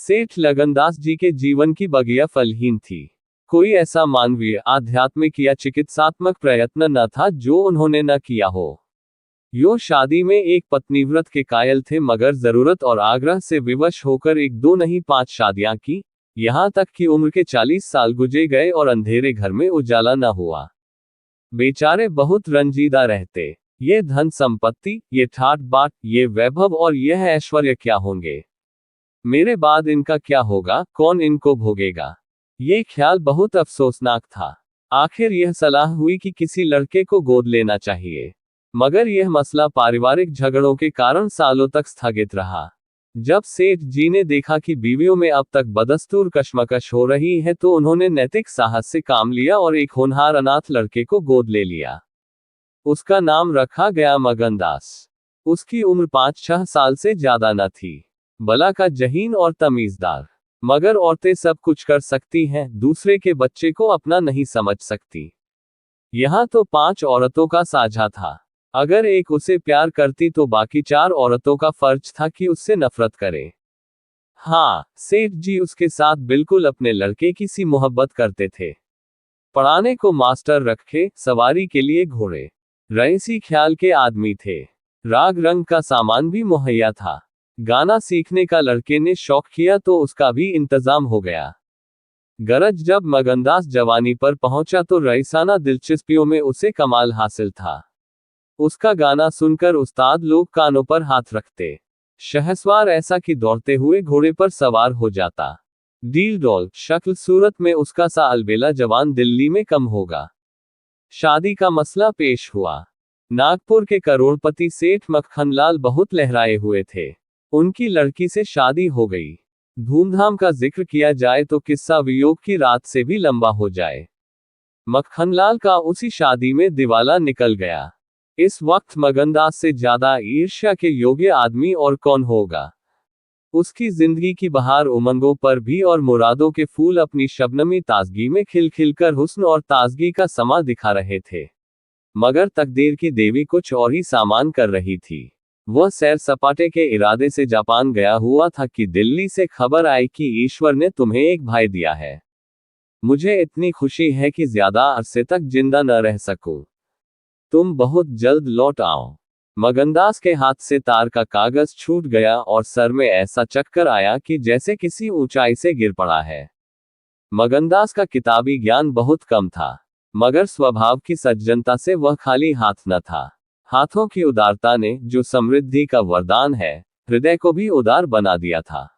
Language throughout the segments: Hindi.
सेठ लगनदास जी के जीवन की बगिया फलहीन थी। कोई ऐसा मानवीय, आध्यात्मिक या चिकित्सात्मक प्रयत्न न था जो उन्होंने न किया हो। यो शादी में एक पत्नीव्रत के कायल थे, मगर जरूरत और आग्रह से विवश होकर एक दो नहीं 5 शादियां की, यहां तक कि उम्र के 40 साल गुजर गए और अंधेरे घर में उजाला न हुआ। बेचारे बहुत रंजीदा रहते। ये धन संपत्ति, ये ठाट बाट, ये वैभव और यह ऐश्वर्य क्या होंगे? मेरे बाद इनका क्या होगा? कौन इनको भोगेगा? ये ख्याल बहुत अफसोसनाक था। आखिर यह सलाह हुई कि किसी लड़के को गोद लेना चाहिए, मगर यह मसला पारिवारिक झगड़ों के कारण सालों तक स्थगित रहा। जब सेठ जी ने देखा कि बीवियों में अब तक बदस्तूर कशमकश हो रही है, तो उन्होंने नैतिक साहस से काम लिया और एक होनहार अनाथ लड़के को गोद ले लिया। उसका नाम रखा गया मगनदास। उसकी उम्र 5-6 साल से ज्यादा न थी। भला का जहीन और तमीजदार। मगर औरतें सब कुछ कर सकती हैं, दूसरे के बच्चे को अपना नहीं समझ सकती। यहां तो 5 औरतों का साझा था। अगर एक उसे प्यार करती तो बाकी 4 औरतों का फर्ज था कि उससे नफरत करे। हाँ, सेठ जी उसके साथ बिल्कुल अपने लड़के की सी मोहब्बत करते थे। पढ़ाने को मास्टर रखे, सवारी के लिए घोड़े, रईसी ख्याल के आदमी थे। राग रंग का सामान भी मुहैया था। गाना सीखने का लड़के ने शौक किया तो उसका भी इंतजाम हो गया। गरज जब मगनदास जवानी पर पहुंचा तो रईसाना दिलचस्पियों में उसे कमाल हासिल था। उसका गाना सुनकर उस्ताद लोग कानों पर हाथ रखते। शहसवार ऐसा कि दौड़ते हुए घोड़े पर सवार हो जाता। डील डॉल, शक्ल सूरत में उसका सा अलबेला जवान दिल्ली में कम होगा। शादी का मसला पेश हुआ। नागपुर के करोड़पति सेठ मक्खनलाल बहुत लहराए हुए थे। उनकी लड़की से शादी हो गई। धूमधाम का जिक्र किया जाए तो किस्सा वियोग की रात से भी लंबा हो जाए। मक्खनलाल का उसी शादी में दिवाला निकल गया। इस वक्त मगनदास से ज्यादा ईर्ष्या के योग्य आदमी और कौन होगा? उसकी जिंदगी की बहार उमंगों पर भी और मुरादों के फूल अपनी शबनमी ताजगी में खिल खिलकर हुस्न और ताजगी का समा दिखा रहे थे। मगर तकदीर की देवी कुछ और ही सामान कर रही थी। वह सैर सपाटे के इरादे से जापान गया हुआ था कि दिल्ली से खबर आई कि ईश्वर ने तुम्हें एक भाई दिया है। मुझे इतनी खुशी है कि ज्यादा अरसे तक जिंदा न रह सकूं। तुम बहुत जल्द लौट आओ। मगनदास के हाथ से तार का कागज छूट गया और सर में ऐसा चक्कर आया कि जैसे किसी ऊंचाई से गिर पड़ा है। मगनदास का किताबी ज्ञान बहुत कम था, मगर स्वभाव की सज्जनता से वह खाली हाथ न था। हाथों की उदारता ने, जो समृद्धि का वरदान है, हृदय को भी उदार बना दिया था।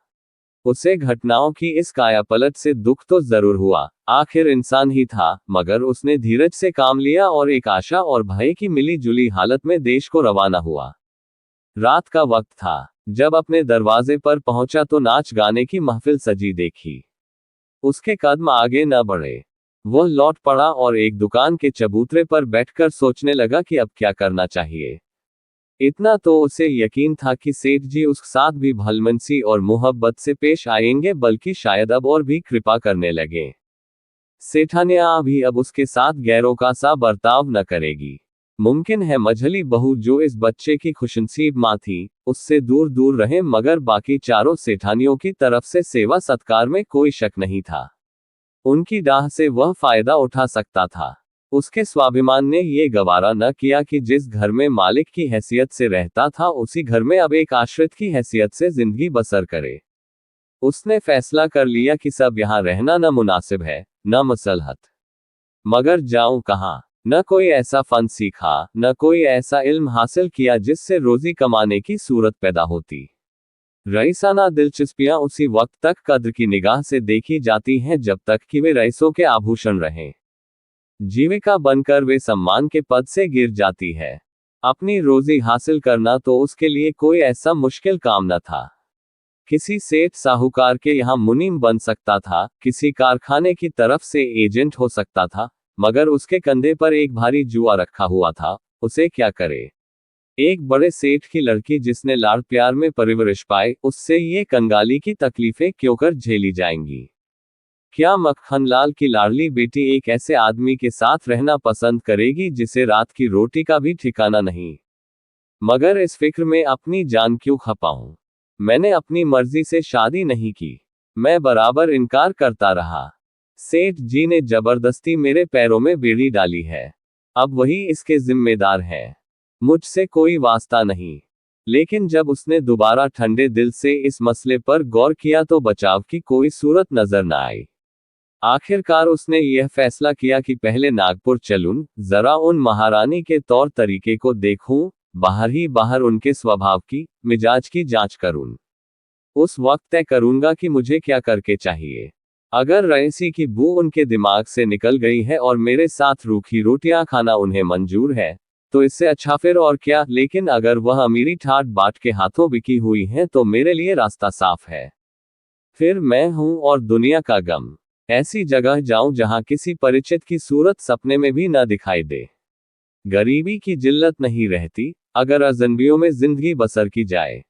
उसे घटनाओं की इस कायापलट से दुख तो जरूर हुआ, आखिर इंसान ही था, मगर उसने धीरज से काम लिया और एक आशा और भय की मिली जुली हालत में देश को रवाना हुआ। रात का वक्त था। जब अपने दरवाजे पर पहुंचा तो नाच गाने की महफिल सजी देखी। उसके कदम आगे न बढ़े। वह लौट पड़ा और एक दुकान के चबूतरे पर बैठकर सोचने लगा कि अब क्या करना चाहिए। इतना तो उसे यकीन था कि सेठ जी उसके साथ भी भलमनसी और मोहब्बत से पेश आएंगे, बल्कि शायद अब और भी कृपा करने लगे। सेठानिया भी अब उसके साथ गैरों का सा बर्ताव न करेगी। मुमकिन है मझली बहू जो इस बच्चे की खुशनसीब माँ थी, उससे दूर दूर रहे, मगर बाकी चारों सेठानियों की तरफ से सेवा सत्कार में कोई शक नहीं था। उनकी डाह से वह फायदा उठा सकता था। उसके स्वाभिमान ने ये गवारा न किया कि जिस घर में मालिक की हैसियत से रहता था, उसी घर में अब एक आश्रित की हैसियत से जिंदगी बसर करे। उसने फैसला कर लिया कि सब यहाँ रहना न मुनासिब है, न मसलहत। मगर जाऊं कहाँ? न कोई ऐसा फन सीखा, न कोई ऐसा इल्म हासिल किया जिससे रोजी कमाने की सूरत पैदा होती। रईसाना दिलचस्पियां उसी वक्त तक कद्र की निगाह से देखी जाती हैं जब तक कि वे रईसों के आभूषण रहें। जीविका बनकर वे सम्मान के पद से गिर जाती है। अपनी रोजी हासिल करना तो उसके लिए कोई ऐसा मुश्किल काम न था। किसी सेठ साहूकार के यहाँ मुनीम बन सकता था, किसी कारखाने की तरफ से एजेंट हो सकता था, मगर उसके कंधे पर एक भारी जुआ रखा हुआ था। उसे क्या करे? एक बड़े सेठ की लड़की जिसने लाड़ प्यार में परवरिश पाई, उससे ये कंगाली की तकलीफें क्यों कर झेली जाएंगी? क्या मक्खनलाल की लाडली बेटी एक ऐसे आदमी के साथ रहना पसंद करेगी जिसे रात की रोटी का भी ठिकाना नहीं? मगर इस फिक्र में अपनी जान क्यों खपाऊं? मैंने अपनी मर्जी से शादी नहीं की। मैं बराबर इनकार करता रहा। सेठ जी ने जबरदस्ती मेरे पैरों में बेड़ी डाली है। अब वही इसके जिम्मेदार है, मुझसे कोई वास्ता नहीं। लेकिन जब उसने दोबारा ठंडे दिल से इस मसले पर गौर किया तो बचाव की कोई सूरत नजर न आई। आखिरकार उसने यह फैसला किया कि पहले नागपुर चलूं, जरा उन महारानी के तौर तरीके को देखूं, बाहर ही बाहर उनके स्वभाव की, मिजाज की जांच करूं। उस वक्त तय करूंगा कि मुझे क्या करके चाहिए। अगर रईसी की बू उनके दिमाग से निकल गई है और मेरे साथ रूखी रोटियां खाना उन्हें मंजूर है, तो इससे अच्छा फिर और क्या। लेकिन अगर वह अमीरी ठाट बाट के हाथों बिकी हुई है तो मेरे लिए रास्ता साफ है। फिर मैं हूं और दुनिया का गम। ऐसी जगह जाऊं जहां किसी परिचित की सूरत सपने में भी न दिखाई दे। गरीबी की जिल्लत नहीं रहती, अगर अजनबियों में जिंदगी बसर की जाए।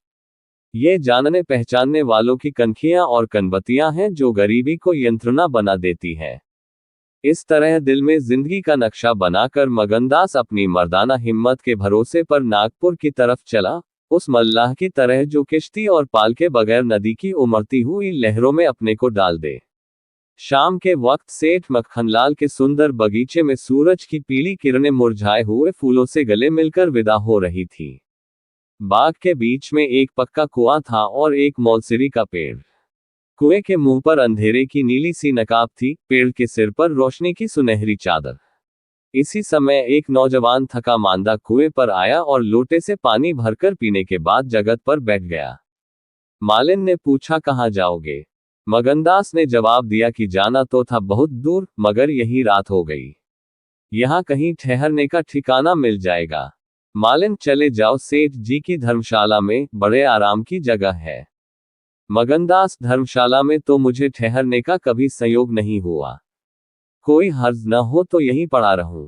ये जानने पहचानने वालों की कनखियां और कनबत्तियां हैं जो गरीबी को यंत्रणा बना देती हैं। इस तरह दिल में जिंदगी का नक्शा बनाकर मगनदास अपनी मर्दाना हिम्मत के भरोसे पर नागपुर की तरफ चला, उस मल्लाह की तरह जो किश्ती और पाल के बगैर नदी की उमड़ती हुई लहरों में अपने को डाल दे। शाम के वक्त सेठ मक्खनलाल के सुंदर बगीचे में सूरज की पीली किरणें मुरझाए हुए फूलों से गले मिलकर विदा हो रही थी। बाग के बीच में एक पक्का कुआं था और एक मौलसिरी का पेड़। कुएं के मुंह पर अंधेरे की नीली सी नकाब थी, पेड़ के सिर पर रोशनी की सुनहरी चादर। इसी समय एक नौजवान थका मांदा कुएं पर आया और लोटे से पानी भरकर पीने के बाद जगत पर बैठ गया। मालिन ने पूछा, कहाँ जाओगे? मगनदास ने जवाब दिया कि जाना तो था बहुत दूर, मगर यही रात हो गई। यहाँ कहीं ठहरने का ठिकाना मिल जाएगा। मालिन, चले जाओ, सेठ जी की धर्मशाला में बड़े आराम की जगह है। मगनदास, धर्मशाला में तो मुझे ठहरने का कभी संयोग नहीं हुआ। कोई हर्ज न हो तो यहीं पड़ा रहूं।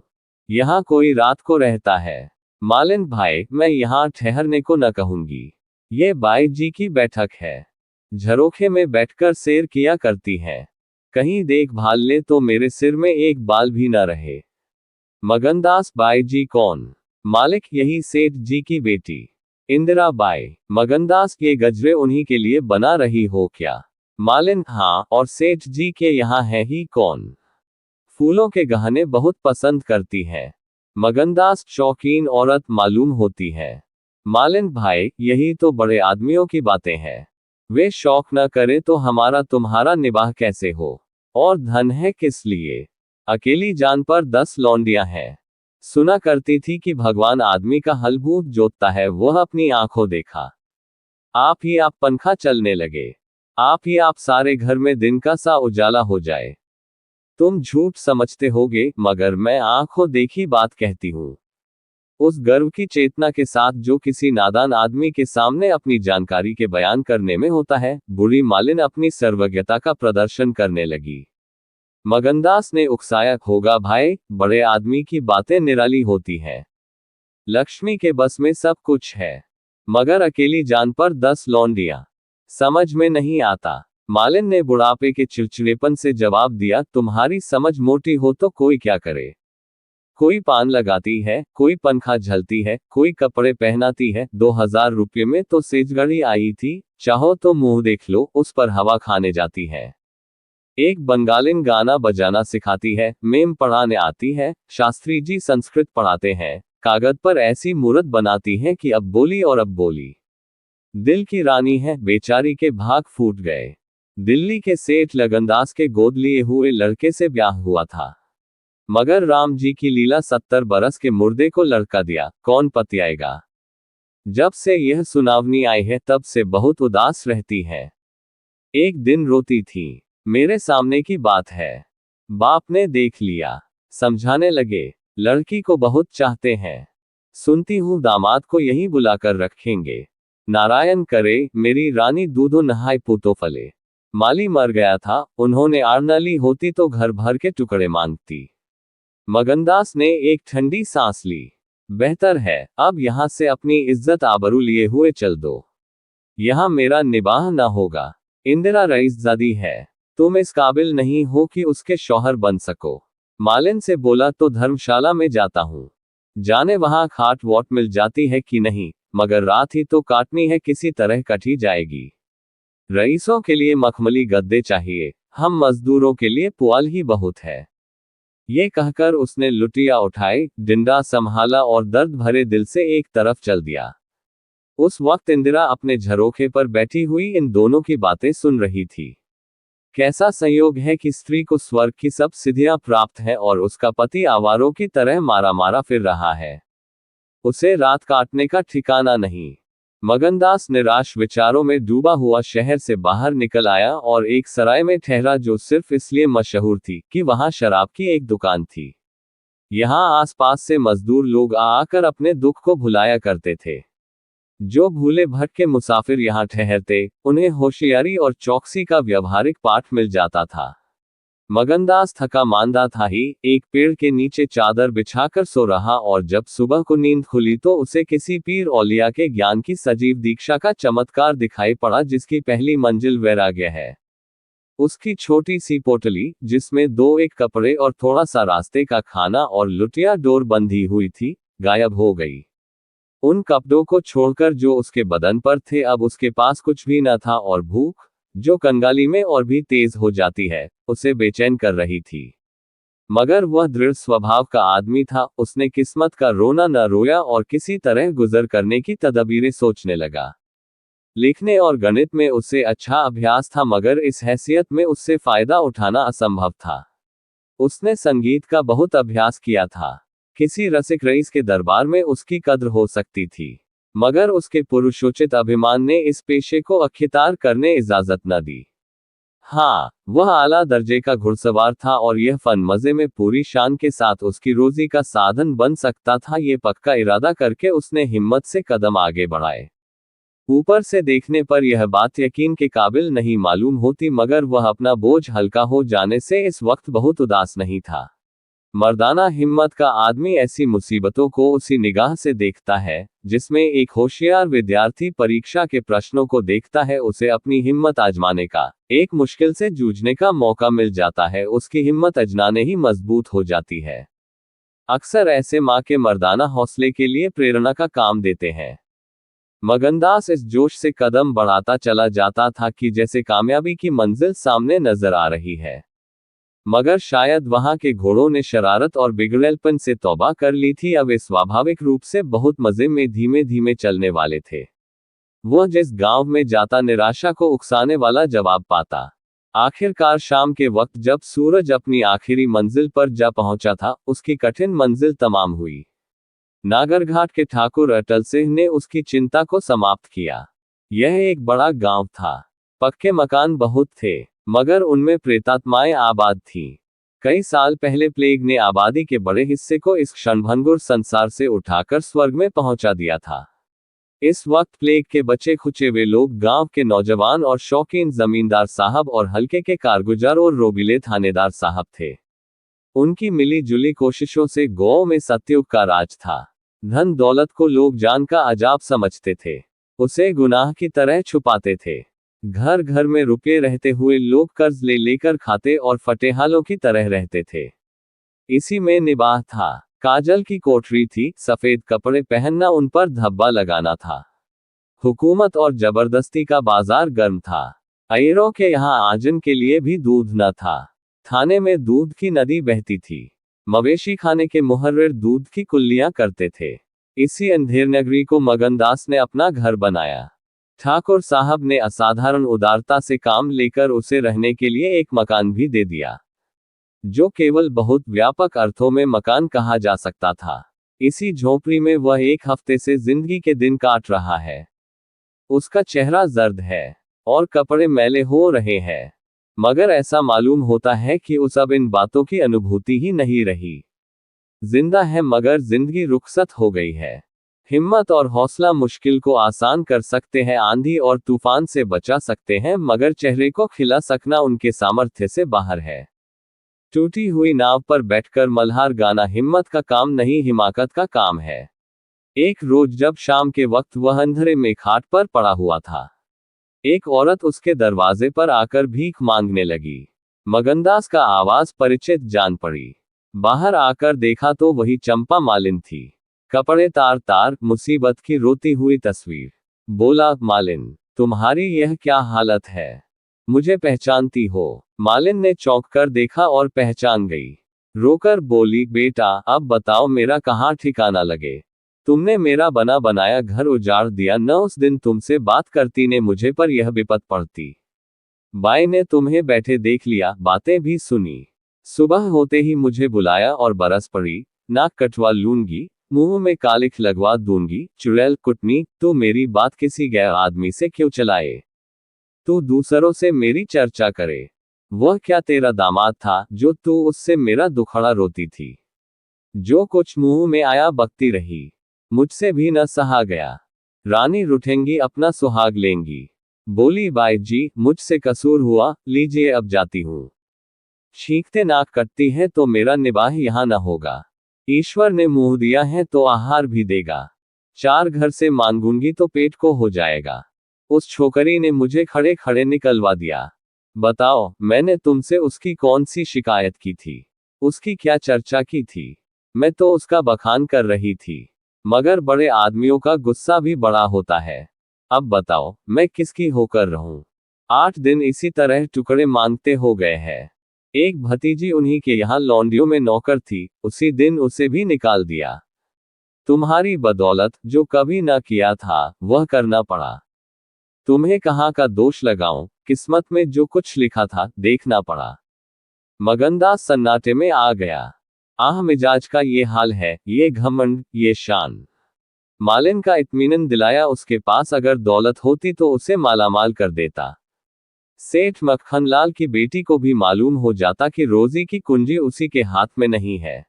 यहाँ कोई रात को रहता है। मालिन भाई, मैं यहाँ ठहरने को न कहूंगी। ये बाई जी की बैठक है। झरोखे में बैठकर सैर किया करती है। कहीं देखभाल ले तो मेरे सिर में एक बाल भी न रहे। मगनदास, बाई जी कौन? मालिक, यही सेठ जी की बेटी इंदिरा बाई। मगनदास, ये गजरे उन्हीं के लिए बना रही हो क्या? मालिन, हाँ, और सेठ जी के यहाँ है ही कौन? फूलों के गहने बहुत पसंद करती है। मगनदास, शौकीन औरत मालूम होती है। मालिन भाई, यही तो बड़े आदमियों की बातें हैं। वे शौक न करे तो हमारा तुम्हारा निबाह कैसे हो? और धन है किस लिए? अकेली जान पर 10 लौंडियां हैं। सुना करती थी कि भगवान आदमी का हलबूत जोतता है, वह अपनी आंखों देखा। आप ही आप पंखा चलने लगे। आप ही आप सारे घर में दिन का सा उजाला हो जाए। तुम झूठ समझते होगे, मगर मैं आंखों देखी बात कहती हूं। उस गर्व की चेतना के साथ जो किसी नादान आदमी के सामने अपनी जानकारी के बयान करने में होता है, बुरी मालिन अपनी सर्वज्ञता का प्रदर्शन करने लगी। मगनदास ने उकसाया, होगा भाई, बड़े आदमी की बातें निराली होती हैं। लक्ष्मी के बस में सब कुछ है, मगर अकेली जान पर 10 लौंडियां, समझ में नहीं आता। मालिन ने बुढ़ापे के चिड़चिड़ेपन से जवाब दिया, तुम्हारी समझ मोटी हो तो कोई क्या करे। कोई पान लगाती है, कोई पंखा झलती है, कोई कपड़े पहनाती है। 2000 रुपये में तो सेजगढ़ी आई थी, चाहो तो मुंह देख लो, उस पर हवा खाने जाती है। एक बंगालिन गाना बजाना सिखाती है, मेम पढ़ाने आती है, शास्त्री जी संस्कृत पढ़ाते हैं, कागज पर ऐसी मूर्त बनाती हैं कि अब बोली और अब बोली। दिल की रानी है, बेचारी के भाग फूट गए। दिल्ली के सेठ लगनदास के गोद लिए हुए लड़के से ब्याह हुआ था, मगर राम जी की लीला 70 बरस के मुर्दे को लड़का दिया, कौन पतियाएगा। जब से यह सुनावनी आई है तब से बहुत उदास रहती है। एक दिन रोती थी। मेरे सामने की बात है। बाप ने देख लिया। समझाने लगे, लड़की को बहुत चाहते हैं। सुनती हूं दामाद को यहीं बुलाकर रखेंगे। नारायण करे, मेरी रानी दूधो नहाय पूतो फले। माली मर गया था, उन्होंने आरनाली होती तो घर भर के टुकड़े मांगती। मगनदास ने एक ठंडी सांस ली। बेहतर है, अब यहां से अपनी इज्जत आबरू लिए हुए चल दो। यहां मेरा निबाह ना होगा। इंदिरा रईसजादी है, तुम इस काबिल नहीं हो कि उसके शौहर बन सको। मालिन से बोला तो धर्मशाला में जाता हूं। जाने वहां खाट वॉट मिल जाती है कि नहीं, मगर रात ही तो काटनी है, किसी तरह कटी जाएगी। रईसों के लिए मखमली गद्दे चाहिए, हम मजदूरों के लिए पुआल ही बहुत है। ये कहकर उसने लुटिया उठाई, डंडा संभाला और दर्द भरे दिल से एक तरफ चल दिया। उस वक्त इंदिरा अपने झरोखे पर बैठी हुई इन दोनों की बातें सुन रही थी। कैसा संयोग है कि स्त्री को स्वर्ग की सब सिद्धियां प्राप्त हैं और उसका पति आवारों की तरह मारा मारा फिर रहा है। उसे रात काटने का ठिकाना नहीं। मगनदास निराश विचारों में डूबा हुआ शहर से बाहर निकल आया और एक सराय में ठहरा जो सिर्फ इसलिए मशहूर थी कि वहां शराब की एक दुकान थी। यहां आसपास से मजदूर लोग आकर अपने दुख को भुलाया करते थे। जो भूले भटके मुसाफिर यहां ठहरते, उन्हें होशियारी और चौकसी का व्यवहारिक पाठ मिल जाता था। मगनदास थका मांदा था ही एक पेड़ के नीचे चादर बिछाकर सो रहा और जब सुबह को नींद खुली तो उसे किसी पीर औलिया के ज्ञान की सजीव दीक्षा का चमत्कार दिखाई पड़ा जिसकी पहली मंजिल वैराग्य है। उसकी छोटी सी पोटली, जिसमें 2-1 कपड़े और थोड़ा सा रास्ते का खाना और लुटिया डोर बंधी हुई थी, गायब हो गई। उन कपड़ों को छोड़कर जो उसके बदन पर थे अब उसके पास कुछ भी न था और भूख, जो कंगाली में और भी तेज हो जाती है, उसे बेचैन कर रही थी। मगर वह दृढ़ स्वभाव का आदमी था, उसने किस्मत का रोना न रोया और किसी तरह गुजर करने की तदबीरें सोचने लगा। लिखने और गणित में उससे अच्छा अभ्यास था मगर इस हैसियत में उससे फायदा उठाना असंभव था। उसने संगीत का बहुत अभ्यास किया था। किसी रसिक रईस के दरबार में उसकी कद्र हो सकती थी, मगर उसके पुरुषोचित अभिमान ने इस पेशे को अख्तियार करने इजाजत न दी। हाँ, वह आला दर्जे का घुड़सवार था और यह फन मजे में पूरी शान के साथ उसकी रोजी का साधन बन सकता था। ये पक्का इरादा करके उसने हिम्मत से कदम आगे बढ़ाए। ऊपर से देखने पर यह बात यकीन के काबिल नहीं मालूम होती मगर वह अपना बोझ हल्का हो जाने से इस वक्त बहुत उदास नहीं था। मर्दाना हिम्मत का आदमी ऐसी मुसीबतों को उसी निगाह से देखता है, जिसमें एक होशियार विद्यार्थी परीक्षा के प्रश्नों को देखता है। उसे अपनी हिम्मत आजमाने का, एक मुश्किल से जूझने का मौका मिल जाता है, उसकी हिम्मत अजनाने ही मजबूत हो जाती है। अक्सर ऐसे माँ के मर्दाना हौसले के लिए प्रेरणा का काम देते हैं। मगनदास इस जोश से कदम बढ़ाता चला जाता था कि जैसे कामयाबी की मंजिल सामने नजर आ रही है। मगर शायद वहां के घोड़ों ने शरारत और बिगड़ेलपन से तौबा कर ली थी। अब वे स्वाभाविक रूप से बहुत मजे में धीमे धीमे चलने वाले थे। वह जिस गांव में जाता निराशा को उकसाने वाला जवाब पाता। आखिरकार शाम के वक्त जब सूरज अपनी आखिरी मंजिल पर जा पहुंचा था, उसकी कठिन मंजिल तमाम हुई। नागरघाट के ठाकुर अटल सिंह ने उसकी चिंता को समाप्त किया। यह एक बड़ा गांव था। पक्के मकान बहुत थे, मगर उनमें प्रेतात्माएं आबाद थीं। कई साल पहले प्लेग ने आबादी के बड़े हिस्से को इस क्षणभंगुर संसार से उठाकर स्वर्ग में पहुंचा दिया था। इस वक्त प्लेग के बचे खुचे वे लोग गांव के नौजवान और शौकीन जमींदार साहब और हल्के के कारगुजार और रोबीले थानेदार साहब थे। उनकी मिली जुली कोशिशों से गांव में सतयुग का राज था। धन दौलत को लोग जान का अजाब समझते थे, उसे गुनाह की तरह छुपाते थे। घर घर में रुपये रहते हुए लोग कर्ज ले लेकर खाते और फटेहालों की तरह रहते थे। इसी में निबाह था। काजल की कोठरी थी, सफेद कपड़े पहनना उन पर धब्बा लगाना था। हुकूमत और जबरदस्ती का बाजार गर्म था। अयरों के यहाँ आजन के लिए भी दूध न था। थाने में दूध की नदी बहती थी। मवेशी खाने के मुहर्रिर दूध की कुल्लियां करते थे। इसी अंधेर नगरी को मगनदास ने अपना घर बनाया। ठाकुर साहब ने असाधारण उदारता से काम लेकर उसे रहने के लिए एक मकान भी दे दिया, जो केवल बहुत व्यापक अर्थों में मकान कहा जा सकता था। इसी झोपड़ी में वह 1 हफ्ते से जिंदगी के दिन काट रहा है। उसका चेहरा जर्द है और कपड़े मैले हो रहे हैं, मगर ऐसा मालूम होता है कि उस अब इन बातों की अनुभूति ही नहीं रही। जिंदा है मगर जिंदगी रुखसत हो गई है। हिम्मत और हौसला मुश्किल को आसान कर सकते हैं, आंधी और तूफान से बचा सकते हैं, मगर चेहरे को खिला सकना उनके सामर्थ्य से बाहर है। टूटी हुई नाव पर बैठकर मल्हार गाना हिम्मत का काम नहीं, हिमाकत का काम है। एक रोज जब शाम के वक्त वह अंधेरे में खाट पर पड़ा हुआ था, एक औरत उसके दरवाजे पर आकर भीख मांगने लगी। मगनदास का आवाज परिचित जान पड़ी। बाहर आकर देखा तो वही चंपा मालिन थी। कपड़े तार तार, मुसीबत की रोती हुई तस्वीर। बोला, मालिन, तुम्हारी यह क्या हालत है? मुझे पहचानती हो? मालिन ने चौंक कर देखा और पहचान गई। रोकर बोली, बेटा अब बताओ मेरा कहाँ ठिकाना लगे। तुमने मेरा बना बनाया घर उजाड़ दिया, न उस दिन तुमसे बात करती ने मुझे पर यह विपत पड़ती। बाई ने तुम्हें बैठे देख लिया, बातें भी सुनी। सुबह होते ही मुझे बुलाया और बरस पड़ी, नाक कटवा लूंगी, मुंह में कालिख लगवा दूंगी, चुड़ैल कुटनी, तू मेरी बात किसी गैर आदमी से क्यों चलाए? तू दूसरों से मेरी चर्चा करे। वह क्या तेरा दामाद था जो तू उससे मेरा दुखड़ा रोती थी? जो कुछ मुंह में आया बकती रही, मुझसे भी न सहा गया। रानी रुठेंगी अपना सुहाग लेंगी। बोली, बाई जी मुझसे कसूर हुआ, लीजिए अब जाती हूं। छींकते नाक कटती है तो मेरा निबाह यहां न होगा। ईश्वर ने मुंह दिया है तो आहार भी देगा। 4 घर से मांगूंगी तो पेट को हो जाएगा। उस छोकरी ने मुझे खड़े खड़े निकलवा दिया। बताओ मैंने तुमसे उसकी कौन सी शिकायत की थी? उसकी क्या चर्चा की थी? मैं तो उसका बखान कर रही थी। मगर बड़े आदमियों का गुस्सा भी बड़ा होता है। अब बताओ मैं किसकी होकर रहूं? 8 दिन इसी तरह टुकड़े मांगते हो गए हैं। एक भतीजी उन्हीं के यहाँ लौंडियों में नौकर थी, उसी दिन उसे भी निकाल दिया। तुम्हारी बदौलत जो कभी न किया था वह करना पड़ा। तुम्हें कहाँ का दोष लगाऊं, किस्मत में जो कुछ लिखा था देखना पड़ा। मगनदास सन्नाटे में आ गया। आह मिजाज का ये हाल है, ये घमंड, ये शान। मालिन का इत्मीनान दिलाया, उसके पास अगर दौलत होती तो उसे मालामाल कर देता। सेठ मक्खनलाल की बेटी को भी मालूम हो जाता कि रोजी की कुंजी उसी के हाथ में नहीं है।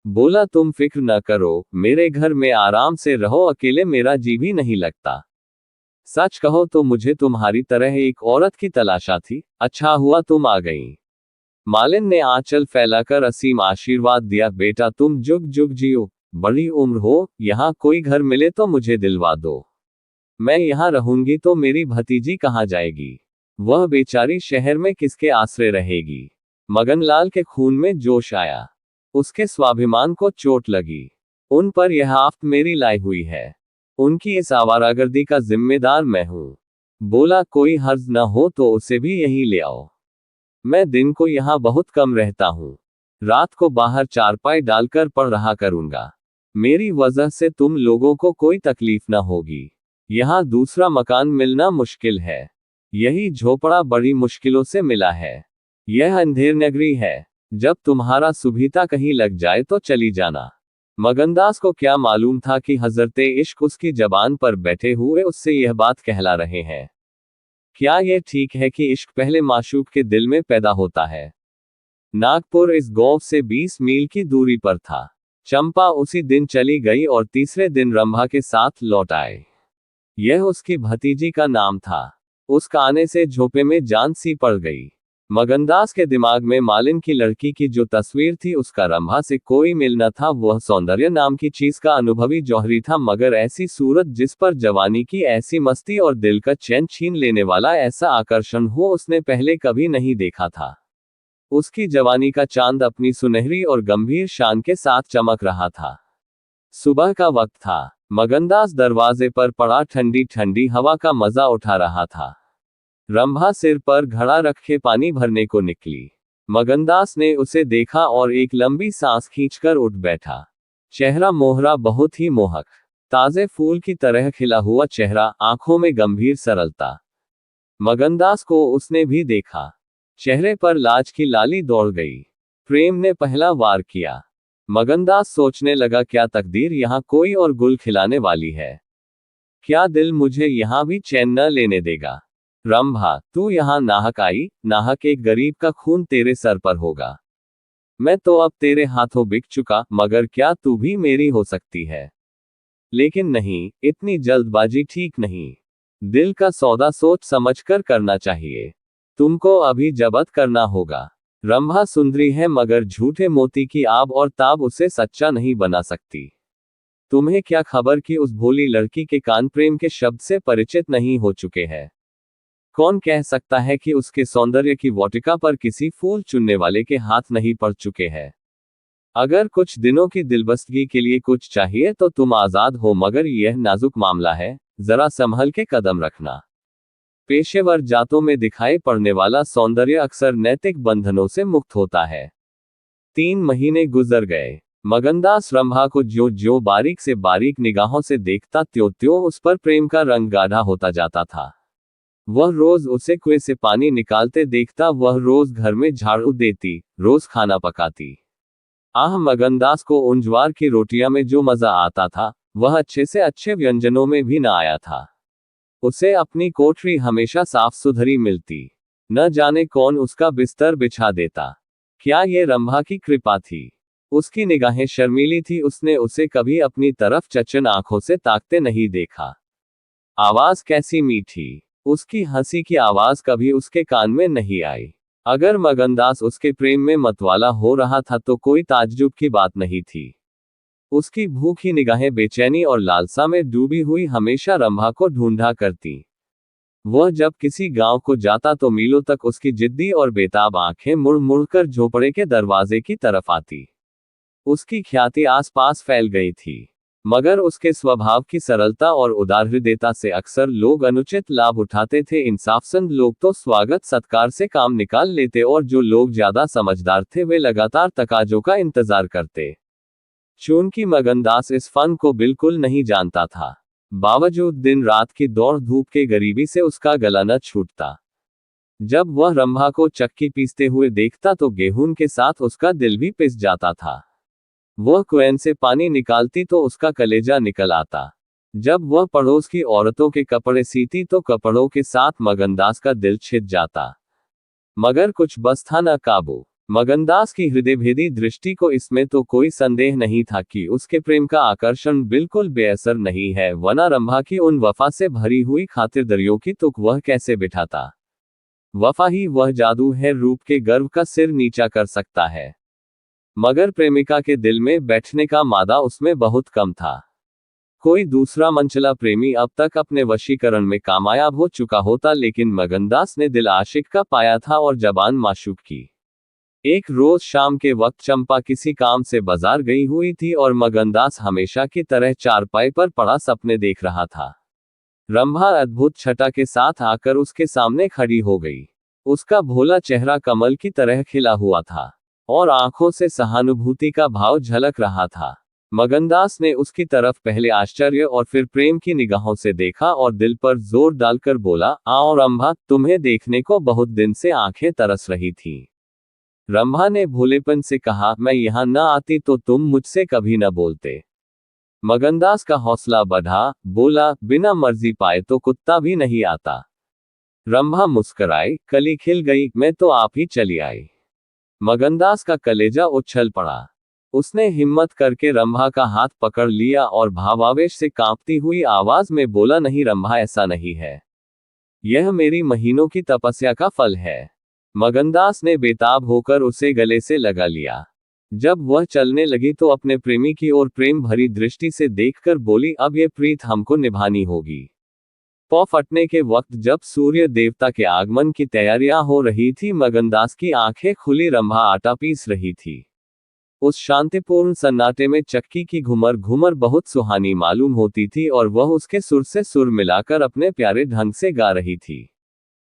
बोला, तुम फिक्र न करो, मेरे घर में आराम से रहो, अकेले मेरा जी भी नहीं लगता। सच कहो तो मुझे तुम्हारी तरह एक औरत की तलाशा थी, अच्छा हुआ तुम आ गई। मालिन ने आंचल फैलाकर असीम आशीर्वाद दिया, बेटा तुम जुग जुग जियो, बड़ी उम्र हो, यहाँ कोई घर मिले तो मुझे दिलवा दो। मैं यहाँ रहूंगी तो मेरी भतीजी कहाँ जाएगी? वह बेचारी शहर में किसके आश्रय रहेगी? मगनलाल के खून में जोश आया। उसके स्वाभिमान को चोट लगी। उन पर यह आफत मेरी लाई हुई है। उनकी इस आवारागर्दी का जिम्मेदार मैं हूं। बोला, कोई हर्ज न हो तो उसे भी यहीं ले आओ। मैं दिन को यहाँ बहुत कम रहता हूँ। रात को बाहर चारपाई डालकर पढ़ रहा करूंगा। मेरी वजह से तुम लोगों को कोई तकलीफ न होगी। यहाँ दूसरा मकान मिलना मुश्किल है। यही झोपड़ा बड़ी मुश्किलों से मिला है। यह अंधेर नगरी है। जब तुम्हारा सुभीता कहीं लग जाए तो चली जाना। मगनदास को क्या मालूम था कि हजरते इश्क उसकी जबान पर बैठे हुए उससे यह बात कहला रहे हैं। क्या यह ठीक है कि इश्क पहले माशूक के दिल में पैदा होता है? नागपुर इस गांव से 20 मील की दूरी पर था। चंपा उसी दिन चली गई और तीसरे दिन रंभा के साथ लौट आए। यह उसकी भतीजी का नाम था। उसका आने से झोपे में जान सी पड़ गई। मगनदास के दिमाग में मालिन की लड़की की जो तस्वीर थी उसका रंभा से कोई मेल न था। वह सौंदर्य नाम की चीज का अनुभवी जौहरी था, मगर ऐसी सूरत जिस पर जवानी की ऐसी मस्ती और दिल का चैन छीन लेने वाला ऐसा आकर्षण हो उसने पहले कभी नहीं देखा था। उसकी जवानी का चांद अपनी सुनहरी और गंभीर शान के साथ चमक रहा था। सुबह का वक्त था। मगनदास दरवाजे पर पड़ा ठंडी ठंडी हवा का मजा उठा रहा था। रंभा सिर पर घड़ा रखे पानी भरने को निकली। मगनदास ने उसे देखा और एक लंबी सांस खींचकर उठ बैठा। चेहरा मोहरा, बहुत ही मोहक, ताजे फूल की तरह खिला हुआ चेहरा, आंखों में गंभीर सरलता। मगनदास को उसने भी देखा। चेहरे पर लाज की लाली दौड़ गई। प्रेम ने पहला वार किया। मगनदास सोचने लगा, क्या तकदीर यहाँ कोई और गुल खिलाने वाली है? क्या दिल मुझे यहाँ भी चैन न लेने देगा? रंभा, तू यहाँ नाहक आई, नाहक एक गरीब का खून तेरे सर पर होगा। मैं तो अब तेरे हाथों बिक चुका, मगर क्या तू भी मेरी हो सकती है? लेकिन नहीं, इतनी जल्दबाजी ठीक नहीं। दिल का सौदा सोच समझकर करना चाहिए। तुमको अभी जब्त करना होगा। रंभा सुंदरी है, मगर झूठे मोती की आब और ताब उसे सच्चा नहीं बना सकती। तुम्हें क्या खबर कि उस भोली लड़की के कान प्रेम के शब्द से परिचित नहीं हो चुके हैं? कौन कह सकता है कि उसके सौंदर्य की वाटिका पर किसी फूल चुनने वाले के हाथ नहीं पड़ चुके हैं? अगर कुछ दिनों की दिलबस्तगी के लिए कुछ चाहिए तो तुम आजाद हो, मगर यह नाजुक मामला है, जरा संभल के कदम रखना। पेशेवर जातों में दिखाई पड़ने वाला सौंदर्य अक्सर नैतिक बंधनों से मुक्त होता है। 3 महीने गुजर गए। मगनदास रंभा को ज्यों ज्यों बारीक से बारीक निगाहों से देखता त्यों त्यों उस पर प्रेम का रंग गाढ़ा होता जाता था। वह रोज उसे कुएं से पानी निकालते देखता, वह रोज घर में झाड़ू देती, रोज खाना पकाती। आह, मगनदास को उन ज्वार की रोटियां में जो मजा आता था, वह अच्छे से अच्छे व्यंजनों में भी न आया था। उसे अपनी कोठरी हमेशा साफ सुथरी मिलती। न जाने कौन उसका बिस्तर बिछा देता। क्या ये रंभा की कृपा थी? उसकी निगाहें शर्मीली थी, उसने उसे कभी अपनी तरफ चचन आंखों से ताकते नहीं देखा। आवाज कैसी मीठी! उसकी हंसी की आवाज कभी उसके कान में नहीं आई। अगर मगनदास उसके प्रेम में मतवाला हो रहा था तो कोई ताज्जुब की बात नहीं थी। उसकी भूखी निगाहें बेचैनी और लालसा में डूबी हुई हमेशा रंभा को ढूंढा करती। वह जब किसी गांव को जाता तो मीलों तक उसकी जिद्दी और बेताब आंखें मुड़ मुड़कर झोपड़े के दरवाजे की तरफ आती। उसकी ख्याति आसपास फैल गई थी, मगर उसके स्वभाव की सरलता और उदारहृदयता से अक्सर लोग अनुचित लाभ उठाते थे। इंसाफसंद लोग तो स्वागत सत्कार से काम निकाल लेते और जो लोग ज्यादा समझदार थे वे लगातार तकाजों का इंतजार करते। चूंकि मगनदास इस फन को बिल्कुल नहीं जानता था, बावजूद दिन रात की दौड़ धूप के गरीबी से उसका गला न छूटता। जब वह रंभा को चक्की पीसते हुए देखता तो गेहूं के साथ उसका दिल भी पिस जाता था। वह कुएं से पानी निकालती तो उसका कलेजा निकल आता। जब वह पड़ोस की औरतों के कपड़े सीती तो कपड़ों के साथ मगनदास का दिल छिद जाता। मगर कुछ बस था न काबू। मगनदास की हृदयभेदी दृष्टि को इसमें तो कोई संदेह नहीं था कि उसके प्रेम का आकर्षण बिल्कुल बेअसर नहीं है, वरना रंभा की उन वफा से भरी हुई खातिरदारियों की तुक वह कैसे बिठाता। वफा ही वह जादू है, रूप के गर्व का सिर नीचा कर सकता है। मगर प्रेमिका के दिल में बैठने का मादा उसमें बहुत कम था। कोई दूसरा मनचला प्रेमी अब तक अपने वशीकरण में कामयाब हो चुका होता, लेकिन मगनदास ने दिल आशिक का पाया था और जबान माशूक की। एक रोज शाम के वक्त चंपा किसी काम से बाजार गई हुई थी और मगनदास हमेशा की तरह चारपाई पर पड़ा सपने देख रहा था। रंभा अद्भुत छटा के साथ आकर उसके सामने खड़ी हो गई। उसका भोला चेहरा कमल की तरह खिला हुआ था और आंखों से सहानुभूति का भाव झलक रहा था। मगनदास ने उसकी तरफ पहले आश्चर्य और फिर प्रेम की निगाहों से देखा और दिल पर जोर डालकर बोला, आओ रंभा, तुम्हें देखने को बहुत दिन से आंखें तरस रही थी। रंभा ने भोलेपन से कहा, मैं यहां न आती तो तुम मुझसे कभी न बोलते। मगनदास का हौसला बढ़ा, बोला, बिना मर्जी पाए तो कुत्ता भी नहीं आता। रंभा मुस्कुराई, कली खिल गई, मैं तो आप ही चली आई। मगनदास का कलेजा उछल पड़ा। उसने हिम्मत करके रंभा का हाथ पकड़ लिया और भावावेश से कांपती हुई आवाज में बोला, नहीं रंभा, ऐसा नहीं है। यह मेरी महीनों की तपस्या का फल है। मगनदास ने बेताब होकर उसे गले से लगा लिया। जब वह चलने लगी तो अपने प्रेमी की ओर प्रेम भरी दृष्टि से देखकर बोली, अब ये प्रीत हमको निभानी होगी। पौ फटने के वक्त जब सूर्य देवता के आगमन की तैयारियां हो रही थी, मगनदास की आंखें खुली, रंभा आटा पीस रही थी। उस शांतिपूर्ण सन्नाटे में चक्की की घुमर घुमर बहुत सुहानी मालूम होती थी और वह उसके सुर से सुर मिलाकर अपने प्यारे ढंग से गा रही थी।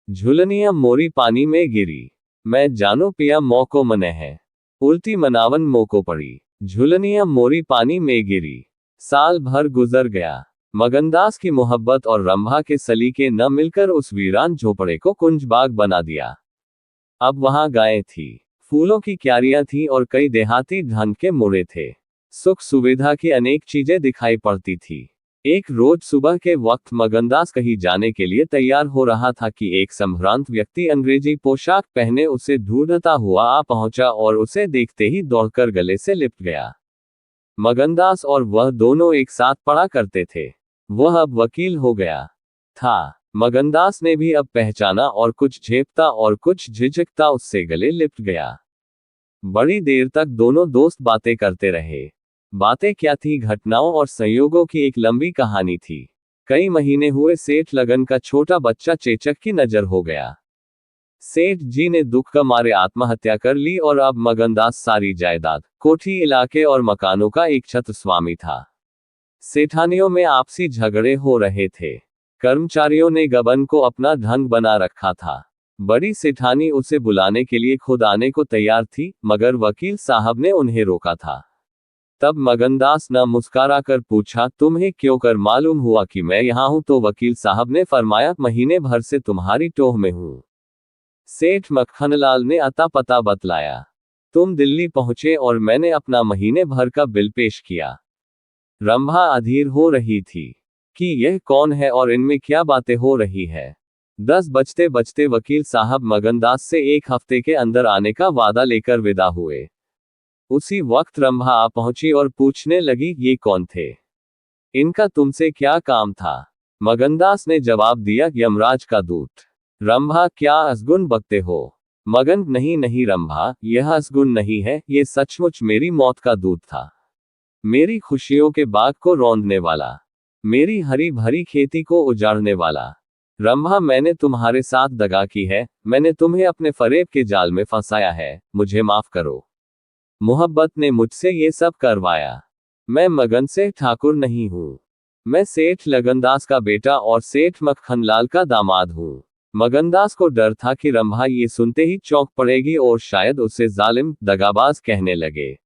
झुलनिया मोरी पानी में गिरी, मैं जानो पिया मौको मने है, उल्टी मनावन मोको पड़ी। झुलनिया मोरी पानी में गिरी। साल भर गुजर गया। मगनदास की मोहब्बत और रंभा के सलीके न मिलकर उस वीरान झोपड़े को कुंज बाग बना दिया। अब वहां गायें थी, फूलों की क्यारियां थी और कई देहाती ढंग के मुड़े थे। सुख सुविधा की अनेक चीजें दिखाई पड़ती थी। एक रोज सुबह के वक्त मगनदास कहीं जाने के लिए तैयार हो रहा था कि एक संभ्रांत व्यक्ति अंग्रेजी पोशाक पहने उसे ढूंढता हुआ आ पहुंचा और उसे देखते ही दौड़कर गले से लिपट गया। मगनदास और वह दोनों एक साथ पढ़ा करते थे। वह अब वकील हो गया था। मगनदास ने भी अब पहचाना और कुछ झेपता और कुछ झिझकता उससे गले लिपट गया। बड़ी देर तक दोनों दोस्त बातें करते रहे। बातें क्या थी, घटनाओं और संयोगों की एक लंबी कहानी थी। कई महीने हुए सेठ लगन का छोटा बच्चा चेचक की नजर हो गया। सेठ जी ने दुख का मारे आत्महत्या कर ली और अब मगनदास सारी जायदाद, कोठी, इलाके और मकानों का एक छत्र स्वामी था। सेठानियों में आपसी झगड़े हो रहे थे। कर्मचारियों ने गबन को अपना ढंग बना रखा था। बड़ी सेठानी उसे बुलाने के लिए खुद आने को तैयार थी, मगर वकील साहब ने उन्हें रोका था। तब मगनदास न मुस्कुरा कर पूछा, तुम्हें क्यों कर मालूम हुआ कि मैं यहाँ हूँ? तो वकील साहब ने फरमाया, महीने भर से तुम्हारी टोह में हूँ। सेठ मक्खनलाल ने अता पता बतलाया। तुम दिल्ली पहुंचे और मैंने अपना महीने भर का बिल पेश किया। रंभा अधीर हो रही थी कि यह कौन है और इनमें क्या बातें हो रही है। 10 बजते बजते वकील साहब मगनदास से 1 हफ्ते के अंदर आने का वादा लेकर विदा हुए। उसी वक्त रंभा आ पहुंची और पूछने लगी, ये कौन थे? इनका तुमसे क्या काम था? मगनदास ने जवाब दिया, यमराज का दूत। रंभा, क्या असगुन बकते हो? मगन, नहीं नहीं रंभा, यह असगुन नहीं है, ये सचमुच मेरी मौत का दूत था। मेरी खुशियों के बाग को रौंदने वाला, मेरी हरी भरी खेती को उजाड़ने वाला। रंभा, मैंने तुम्हारे साथ दगा की है, मैंने तुम्हें अपने फरेब के जाल में फंसाया है, मुझे माफ करो। मोहब्बत ने मुझसे ये सब करवाया। मैं मगन से ठाकुर नहीं हूँ। मैं सेठ लगनदास का बेटा और सेठ मक्खनलाल का दामाद हूँ। मगनदास को डर था कि रंभा ये सुनते ही चौंक पड़ेगी और शायद उसे जालिम, दगाबाज कहने लगे,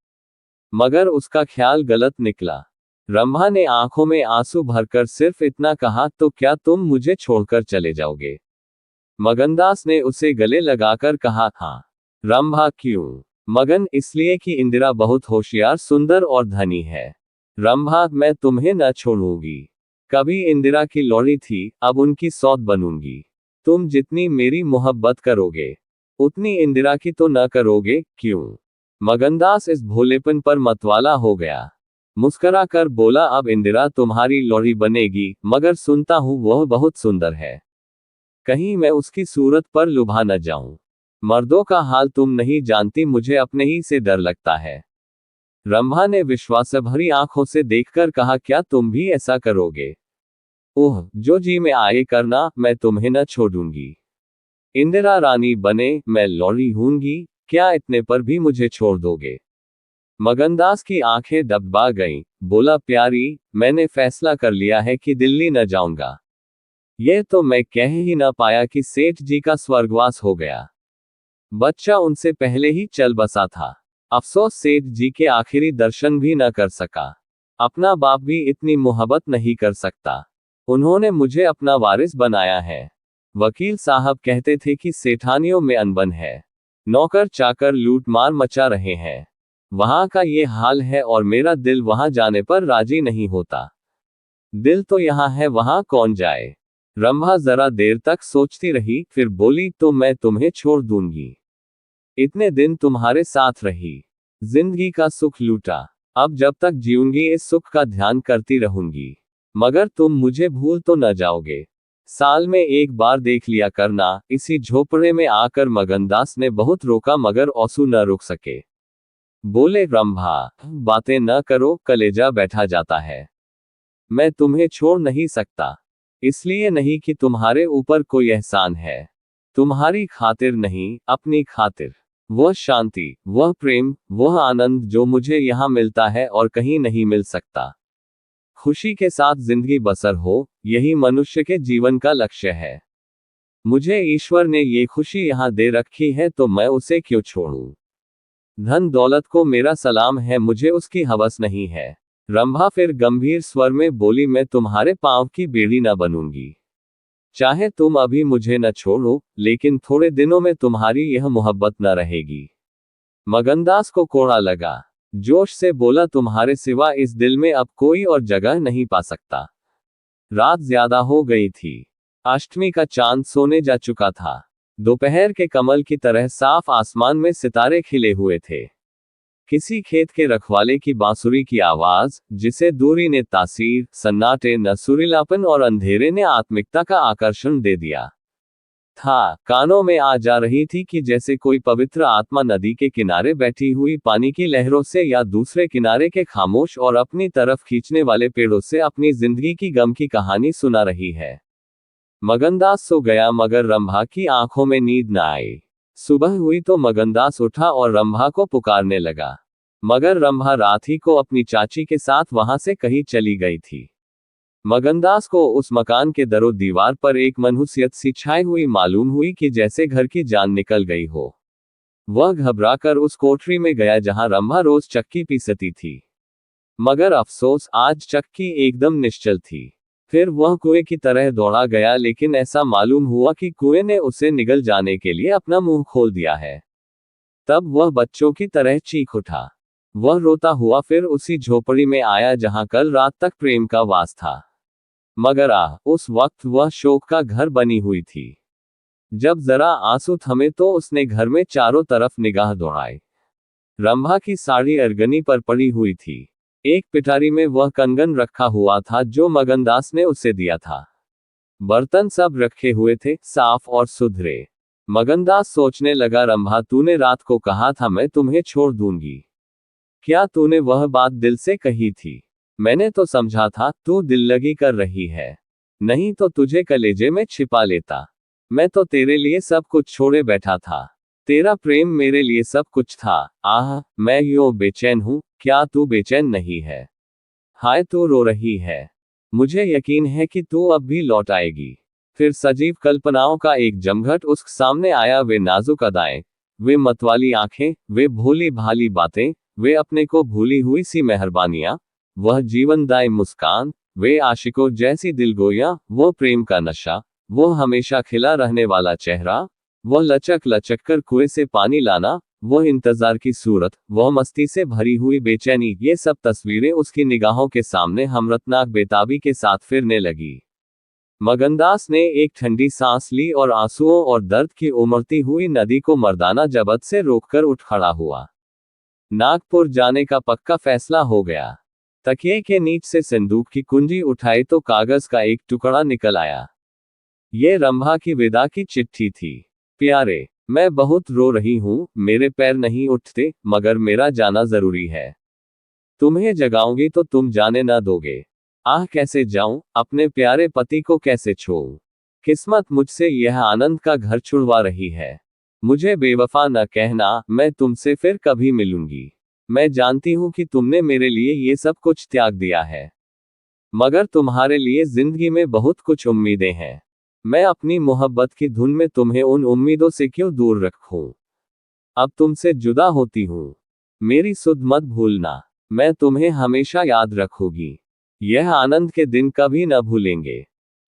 मगर उसका ख्याल गलत निकला। रंभा ने आंखों में आंसू भरकर सिर्फ इतना कहा, तो क्या तुम मुझे छोड़कर चले जाओगे? मगनदास ने उसे गले लगाकर कहा, हाँ। रंभा, क्यों? मगन, इसलिए कि इंदिरा बहुत होशियार, सुंदर और धनी है। रंभा, मैं तुम्हें न छोड़ूंगी। कभी इंदिरा की लौड़ी थी, अब उनकी सौत बनूंगी। तुम जितनी मेरी मोहब्बत करोगे, उतनी इंदिरा की तो न करोगे, क्यों? मगनदास इस भोलेपन पर मतवाला हो गया। मुस्करा कर बोला, अब इंदिरा तुम्हारी लौड़ी बनेगी, मगर सुनता हूं वह बहुत सुंदर है। कहीं मैं उसकी सूरत पर लुभा न जाऊं। मर्दों का हाल तुम नहीं जानती, मुझे अपने ही से डर लगता है। रंभा ने विश्वास भरी आंखों से देखकर कहा, क्या तुम भी ऐसा करोगे? ओह, जो जी में आए करना, मैं तुम्हें न छोड़ूंगी। इंदिरा रानी बने, मैं लौड़ी हूंगी, क्या इतने पर भी मुझे छोड़ दोगे? मगनदास की आंखें डबडबा गईं, बोला, प्यारी, मैंने फैसला कर लिया है कि दिल्ली न जाऊंगा। यह तो मैं कह ही न पाया कि सेठ जी का स्वर्गवास हो गया। बच्चा उनसे पहले ही चल बसा था। अफसोस सेठ जी के आखिरी दर्शन भी न कर सका। अपना बाप भी इतनी मोहब्बत नहीं कर सकता। उन्होंने मुझे अपना वारिस बनाया है। वकील साहब कहते थे कि सेठानियों में अनबन है, नौकर चाकर लूट मार मचा रहे हैं। वहां का ये हाल है और मेरा दिल वहां जाने पर राजी नहीं होता। दिल तो यहां है, वहां कौन जाए? रंभा जरा देर तक सोचती रही, फिर बोली, तो मैं तुम्हें छोड़ दूंगी। इतने दिन तुम्हारे साथ रही, जिंदगी का सुख लूटा, अब जब तक जीऊंगी इस सुख का ध्यान करती रहूंगी। मगर तुम मुझे भूल तो न जाओगे? साल में एक बार देख लिया करना। इसी झोपड़े में आकर मगनदास ने बहुत रोका, मगर आंसू न रुक सके। बोले, रंभा, बातें न करो, कलेजा बैठा जाता है। मैं तुम्हें छोड़ नहीं सकता। इसलिए नहीं कि तुम्हारे ऊपर कोई एहसान है, तुम्हारी खातिर नहीं, अपनी खातिर। वह शांति, वह प्रेम, वह आनंद जो मुझे यहाँ मिलता है और कहीं नहीं मिल सकता। खुशी के साथ जिंदगी बसर हो, यही मनुष्य के जीवन का लक्ष्य है। मुझे ईश्वर ने ये खुशी यहाँ दे रखी है, तो मैं उसे क्यों छोड़ूं? धन दौलत को मेरा सलाम है, मुझे उसकी हवस नहीं है। रंभा फिर गंभीर स्वर में बोली, मैं तुम्हारे पांव की बेड़ी न बनूंगी। चाहे तुम अभी मुझे न छोड़ो, लेकिन थोड़े दिनों में तुम्हारी यह मोहब्बत न रहेगी। मगनदास को कोड़ा लगा। जोश से बोला, तुम्हारे सिवा इस दिल में अब कोई और जगह नहीं पा सकता। रात ज्यादा हो गई थी। अष्टमी का चांद सोने जा चुका था। दोपहर के कमल की तरह साफ आसमान में सितारे खिले हुए थे। किसी खेत के रखवाले की बांसुरी की आवाज, जिसे दूरी ने तासीर, सन्नाटे न सुरीलापन और अंधेरे ने आत्मिकता का आकर्षण दे दिया था, कानों में आ जा रही थी कि जैसे कोई पवित्र आत्मा नदी के किनारे बैठी हुई पानी की लहरों से या दूसरे किनारे के खामोश और अपनी तरफ खींचने वाले पेड़ों से अपनी जिंदगी की गम की कहानी सुना रही है। मगनदास सो गया, मगर रंभा की आंखों में नींद न आई। सुबह हुई तो मगनदास उठा और रंभा को पुकारने लगा, मगर रंभा रात ही को अपनी चाची के साथ वहां से कहीं चली गई थी। मगनदास को उस मकान के दरो दीवार पर एक मनहूसियत सी छाई हुई मालूम हुई कि जैसे घर की जान निकल गई हो। वह घबराकर उस कोठरी में गया जहां रंभा रोज चक्की पीसती थी। मगर अफसोस, आज चक्की एकदम निश्चल थी। फिर वह कुएं की तरह दौड़ा गया, लेकिन ऐसा मालूम हुआ कि कुएं ने उसे निगल जाने के लिए अपना मुंह खोल दिया है। तब वह बच्चों की तरह चीख उठा। वह रोता हुआ फिर उसी झोपड़ी में आया जहां कल रात तक प्रेम का वास था। मगर उस वक्त वह शोक का घर बनी हुई थी। जब जरा आंसू थमे तो उसने घर में चारों तरफ निगाह दौड़ाई। रंभा की साड़ी अरगनी पर पड़ी हुई थी। एक पिटारी में वह कंगन रखा हुआ था जो मगनदास ने उसे दिया था। बर्तन सब रखे हुए थे, साफ और सुधरे। मगनदास सोचने लगा, रंभा, तूने रात को कहा था मैं तुम्हें छोड़ दूंगी। क्या तूने वह बात दिल से कही थी? मैंने तो समझा था तू दिल लगी कर रही है, नहीं तो तुझे कलेजे में छिपा लेता। मैं तो तेरे लिए सब कुछ छोड़े बैठा था। तेरा प्रेम मेरे लिए सब कुछ था। आह, मैं यूं बेचैन हूं, क्या तू बेचैन नहीं है? हाय, तू रो रही है। मुझे यकीन है कि तू अब भी लौट आएगी। फिर सजीव कल्पनाओं का एक जमघट उसके सामने आया। वे नाजुक अदाएं, वे मतवाली आंखें, वे भोली भाली बातें, वे अपने को भूली हुई सी मेहरबानियां, वह जीवनदायी मुस्कान, वे आशिकों जैसी दिलगोइयां, वो प्रेम का नशा, वो हमेशा खिला रहने वाला चेहरा, वह लचक लचक कर कुएं से पानी लाना, वह इंतजार की सूरत, वह मस्ती से भरी हुई बेचैनी, ये सब तस्वीरें उसकी निगाहों के सामने हमरतनाक बेताबी के साथ फिरने लगी। मगनदास ने एक ठंडी सांस ली और आंसुओं और दर्द की उमड़ती हुई नदी को मर्दाना जबत से रोककर उठ खड़ा हुआ। नागपुर जाने का पक्का फैसला हो गया। तकिए के नीचे से संदूक की कुंजी उठाई तो कागज का एक टुकड़ा निकल आया। ये रंभा की विदा की चिट्ठी थी। प्यारे, मैं बहुत रो रही हूं, मेरे पैर नहीं उठते, मगर मेरा जाना जरूरी है। तुम्हें जगाऊंगी तो तुम जाने ना दोगे। आह, कैसे जाऊं, अपने प्यारे पति को कैसे छोड़ूं? किस्मत मुझसे यह आनंद का घर छुड़वा रही है। मुझे बेवफा न कहना, मैं तुमसे फिर कभी मिलूंगी। मैं जानती हूं कि तुमने मेरे लिए ये सब कुछ त्याग दिया है, मगर तुम्हारे लिए जिंदगी में बहुत कुछ उम्मीदें हैं। मैं अपनी मोहब्बत की धुन में तुम्हें उन उम्मीदों से क्यों दूर रखूं? अब तुमसे जुदा होती हूं, मेरी सुध मत भूलना। मैं तुम्हें हमेशा याद रखूंगी। यह आनंद के दिन कभी न भूलेंगे।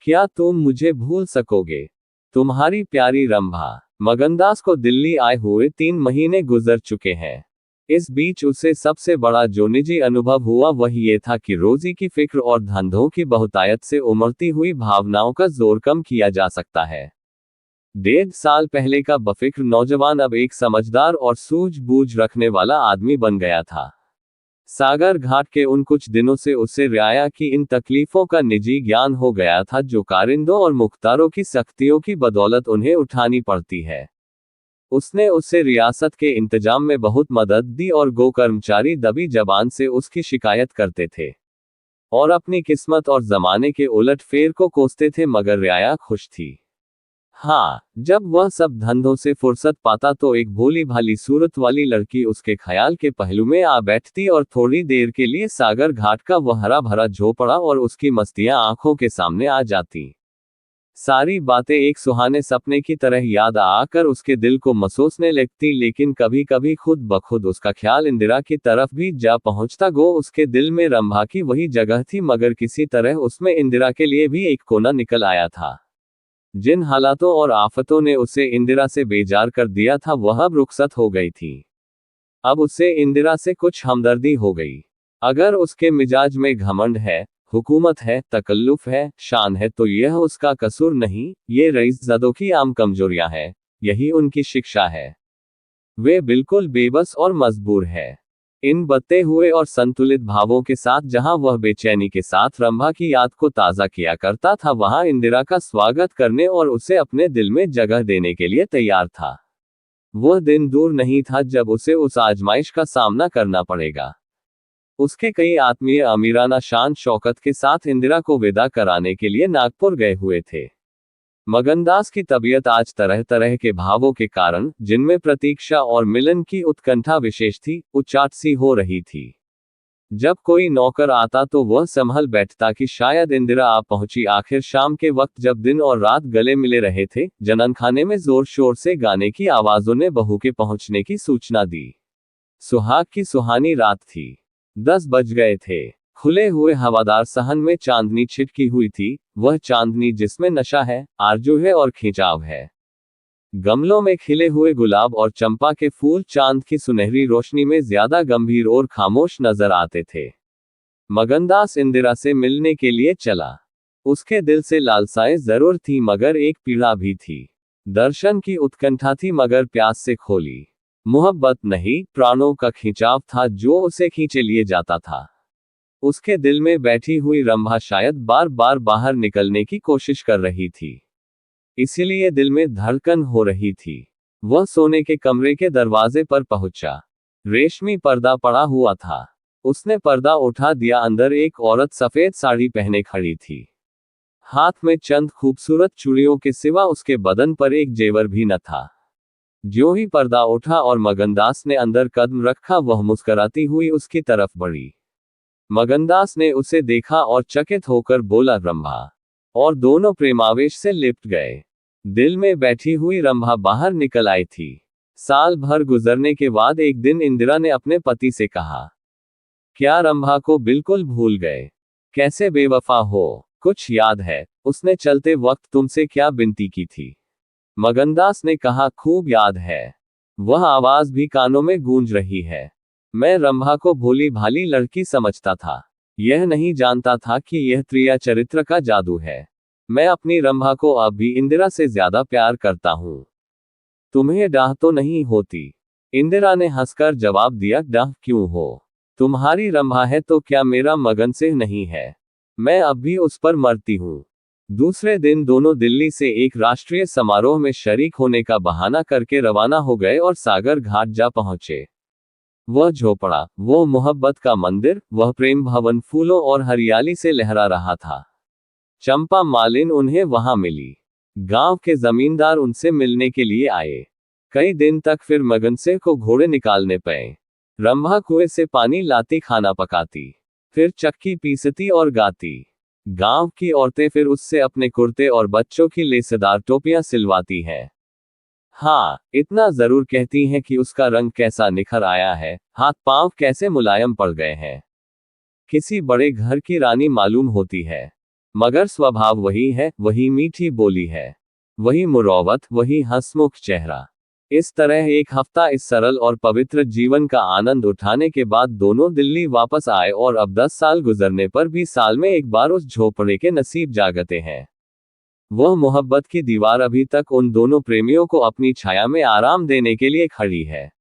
क्या तुम मुझे भूल सकोगे? तुम्हारी प्यारी रंभा। मगनदास को दिल्ली आए हुए 3 महीने गुजर चुके हैं। इस बीच उसे सबसे बड़ा जो निजी अनुभव हुआ वह ये था कि रोजी की फिक्र और धंधों की बहुतायत से उमड़ती हुई भावनाओं का जोर कम किया जा सकता है। 1.5 साल पहले का बफिक्र नौजवान अब एक समझदार और सूझबूझ रखने वाला आदमी बन गया था। सागर घाट के उन कुछ दिनों से उसे रियाया की इन तकलीफों का निजी ज्ञान हो गया था जो कारिंदों और मुख्तारों की सख्तियों की बदौलत उन्हें उठानी पड़ती है। उसने उसे रियासत के इंतजाम में बहुत मदद दी और गो कर्मचारी दबी जबान से उसकी शिकायत करते थे और अपनी किस्मत और जमाने के उलट फेर को कोसते थे, मगर रियाया खुश थी। हाँ, जब वह सब धंधों से फुर्सत पाता तो एक भोली भाली सूरत वाली लड़की उसके ख्याल के पहलू में आ बैठती और थोड़ी देर के लिए सागर घाट का वह हरा भरा झोपड़ा और उसकी मस्तियां आंखों के सामने आ जाती। सारी बातें एक सुहाने सपने की तरह याद आकर उसके दिल को मसोसने लगती, लेकिन कभी कभी खुद ब खुद उसका ख्याल इंदिरा की तरफ भी जा पहुंचता। गो उसके दिल में रंभा की वही जगह थी, मगर किसी तरह उसमें इंदिरा के लिए भी एक कोना निकल आया था। जिन हालातों और आफतों ने उसे इंदिरा से बेजार कर दिया था वह अब रुखसत हो गई थी। अब उसे इंदिरा से कुछ हमदर्दी हो गई। अगर उसके मिजाज में घमंड है, हुकूमत है, तकल्लुफ है, शान है, तो यह उसका कसूर नहीं, ये रईसज़ादों की आम कमजोरियां हैं, यही उनकी शिक्षा है। वे बिल्कुल बेबस और मजबूर है। इन बत्ते हुए और संतुलित भावों के साथ जहां वह बेचैनी के साथ रंभा की याद को ताज़ा किया करता था, वहां इंदिरा का स्वागत करने और उसे अपने दिल में जगह देने के लिए तैयार था। वह दिन दूर नहीं था जब उसे उस आजमाइश का सामना करना पड़ेगा। उसके कई आत्मीय अमीराना शान शौकत के साथ इंदिरा को विदा कराने के लिए नागपुर गए हुए थे। मगनदास की तबीयत आज तरह तरह के भावों के कारण, जिनमें प्रतीक्षा और मिलन की उत्कंठा विशेष थी, उचाट सी हो रही थी। जब कोई नौकर आता तो वह संभल बैठता कि शायद इंदिरा आ पहुंची। आखिर शाम के वक्त जब दिन और रात गले मिले रहे थे, जननखाने में जोर शोर से गाने की आवाजों ने बहू के पहुंचने की सूचना दी। सुहाग की सुहानी रात थी। 10 बज गए थे। खुले हुए हवादार सहन में चांदनी छिटकी हुई थी, वह चांदनी जिसमें नशा है, आरजू है और खिंचाव है। गमलों में खिले हुए गुलाब और चंपा के फूल चांद की सुनहरी रोशनी में ज्यादा गंभीर और खामोश नजर आते थे। मगनदास इंदिरा से मिलने के लिए चला। उसके दिल से लालसाएं जरूर थी मगर एक पीड़ा भी थी। दर्शन की उत्कंठा थी मगर प्यास से खोली। मोहब्बत नहीं, प्राणों का खिंचाव था जो उसे खींचे लिए जाता था। उसके दिल में बैठी हुई रंभा शायद बार बार बाहर निकलने की कोशिश कर रही थी, इसीलिए दिल में धड़कन हो रही थी। वह सोने के कमरे के दरवाजे पर पहुंचा। रेशमी पर्दा पड़ा हुआ था। उसने पर्दा उठा दिया। अंदर एक औरत सफेद साड़ी पहने खड़ी थी। हाथ में चंद खूबसूरत चूड़ियों के सिवा उसके बदन पर एक जेवर भी न था। ज्यों ही पर्दा उठा और मगनदास ने अंदर कदम रखा, वह मुस्कुराती हुई उसकी तरफ बढ़ी। मगनदास ने उसे देखा और चकित होकर बोला, रंभा, और दोनों प्रेमावेश से लिपट गए। दिल में बैठी हुई रंभा बाहर निकल आई थी। साल भर गुजरने के बाद एक दिन इंदिरा ने अपने पति से कहा, क्या रंभा को बिल्कुल भूल गए? कैसे बेवफा हो? कुछ याद है? उसने चलते वक्त तुमसे क्या विनती की थी? मगनदास ने कहा, खूब याद है। वह आवाज भी कानों में गूंज रही है। मैं रंभा को भोली भाली लड़की समझता था। यह नहीं जानता था कि यह त्रिया चरित्र का जादू है। मैं अपनी रंभा को अब भी इंदिरा से ज्यादा प्यार करता हूं। तुम्हें डाह तो नहीं होती? इंदिरा ने हंसकर जवाब दिया, डाह क्यों हो? तुम्हारी रंभा है तो क्या मेरा मगन सिंह नहीं है? मैं अब भी उस पर मरती हूं। दूसरे दिन दोनों दिल्ली से एक राष्ट्रीय समारोह में शरीक होने का बहाना करके रवाना हो गए और सागर घाट जा पहुंचे। वह झोपड़ा, वो मोहब्बत का मंदिर, वह प्रेम भवन फूलों और हरियाली से लहरा रहा था। चंपा मालिन उन्हें वहां मिली। गांव के जमींदार उनसे मिलने के लिए आए। कई दिन तक फिर मगन सिंह को घोड़े निकालने पड़े। रंभा कुएं से पानी लाती, खाना पकाती, फिर चक्की पीसती और गाती। गांव की औरतें फिर उससे अपने कुर्ते और बच्चों की लेसेदार टोपियां सिलवाती हैं। हाँ, इतना जरूर कहती हैं कि उसका रंग कैसा निखर आया है, हाथ पांव कैसे मुलायम पड़ गए हैं। किसी बड़े घर की रानी मालूम होती है, मगर स्वभाव वही है, वही मीठी बोली है, वही मुरौवत, वही हंसमुख चेहरा। इस तरह एक हफ्ता इस सरल और पवित्र जीवन का आनंद उठाने के बाद दोनों दिल्ली वापस आए और अब 10 साल गुजरने पर भी साल में एक बार उस झोपड़े के नसीब जागते हैं। वह मोहब्बत की दीवार अभी तक उन दोनों प्रेमियों को अपनी छाया में आराम देने के लिए खड़ी है।